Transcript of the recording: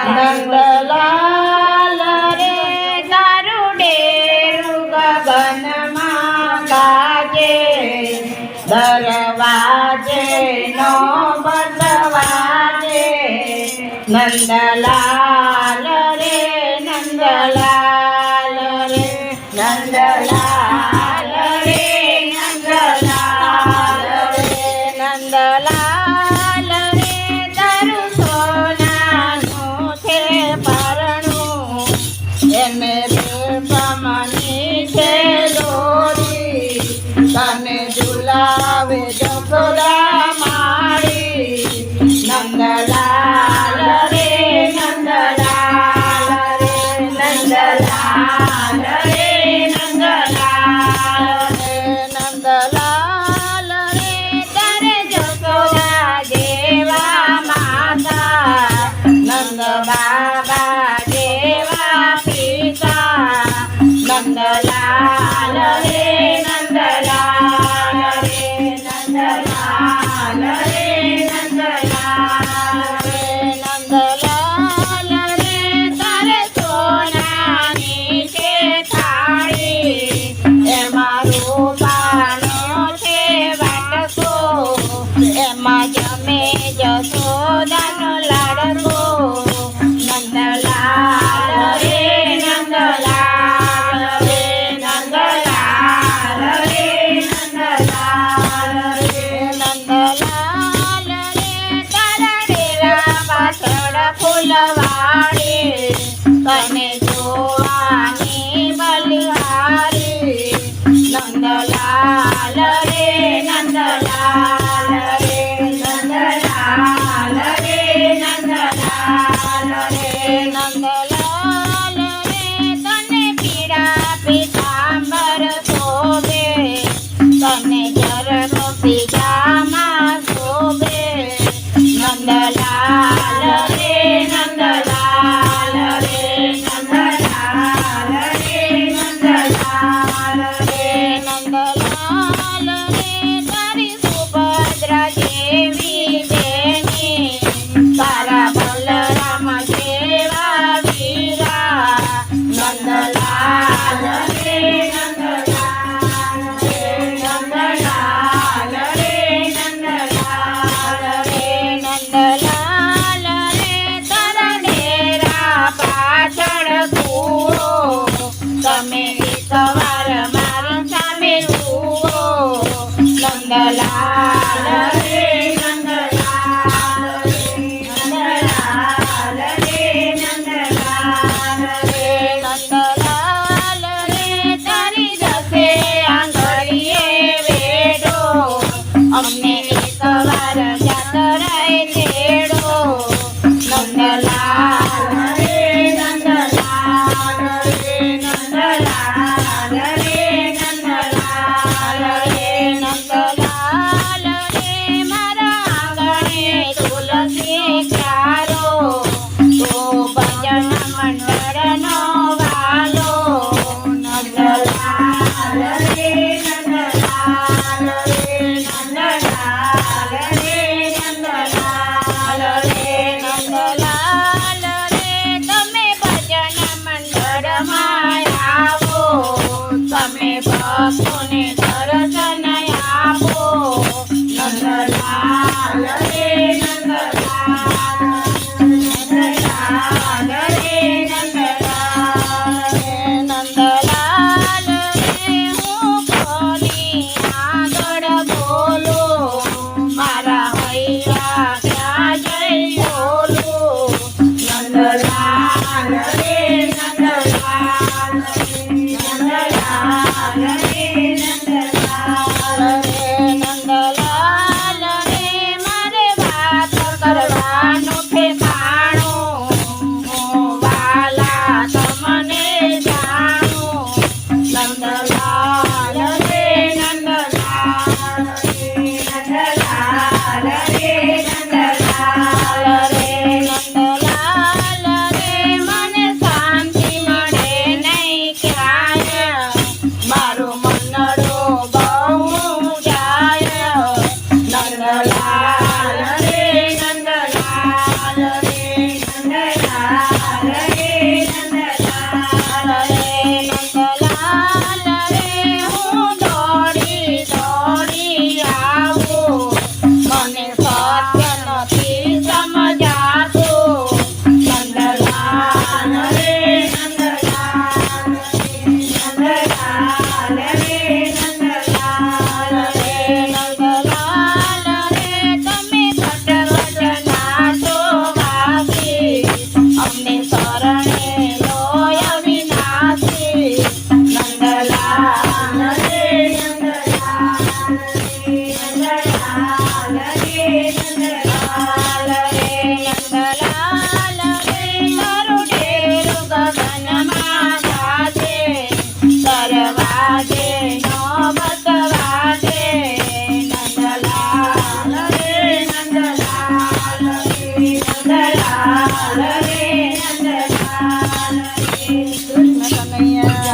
નંદલાલ રે તારું ડેરું ગગનમાં ગાજે, દરવાજે નો બદવાજે. નંદલાલ રે નંદલાલ રે નંદલાલ રે નંદલાલ રે નંદલાલ રે તારું સોનાનું છે પરણું, એને રેશમની છે દોરી, તને ઝુલાવે જગદા માળી. નંદલાલ રે નંદલાલ રે નંદલાલ રે નંદલાલ રે નંદલાલ રે તારે જશોદા જેવા માતા, નંદ બાબા જેવા પિતા. નંદલાલ રે નંદલાલ રે નંદલાલ રે નંદલાલ રે નંદલાલ રે તારે સોનાની છે થાળી, એમાં રૂપાનો છે વાટકો, એમાં જમે જશોદાનો લાડકો. નંદલાલ રે નંદલાલ રે નંદલાલ રે નંદલાલ રે નંદલાલ રે તારા ડેલા પાછળ ફૂલવાડી, તને જોવાની બલિહારી. નંદલાલ રે નંદલાલ રે નંદલાલ રે નંદલાલ રે નંદલાલ રે તને પીળા પીતાંબર શોભે, તને જરનો પીજામા શોભે. નંદલાલ રે નંદલાલ રે નંદલાલ રે નંદલાલ રે નંદલાલ રે તારી સુભદ્રા જેવી બેની, તારા બલરામ જેવા વીરા. નંદલાલ રે નંદલાલ રે નંદલાલ રે નંદલાલ રે નંદલાલ રે તારા ડેરા પાછળ કૂવો, તમે એકવાર મારી સામે જુઓ. નંદલાલ રે નંદલાલ રે નંદલાલ રે નંદલાલ રે નંદલાલ રે તારી દસે આંગળીએ વેડો, અમને એકવાર જાતરાએ તેડો. નંદલાલ રે નંદલાલ રે નંદલાલ રે નંદલાલ રે નંદલાલ રે મારા આંગણે તુલસી ક્યારો, તો ભજન મંડળનો વાલો. નંદલાલ રે નંદલાલ રે નંદલાલ રે નંદલાલ રે નંદલાલ અમને શરણે લો અવિનાશી નંદલાલ રે નંદલાલ રે નંદલાલ રે નંદલાલ રે નંદલાલ રે તારું ડેરું ગગનમાં ગાજે દરવાજે નો બસવાજે નંદલાલ રે નંદલાલ રે નંદલાલ રે નંદલાલ રે કૃષ્ણ કનૈયા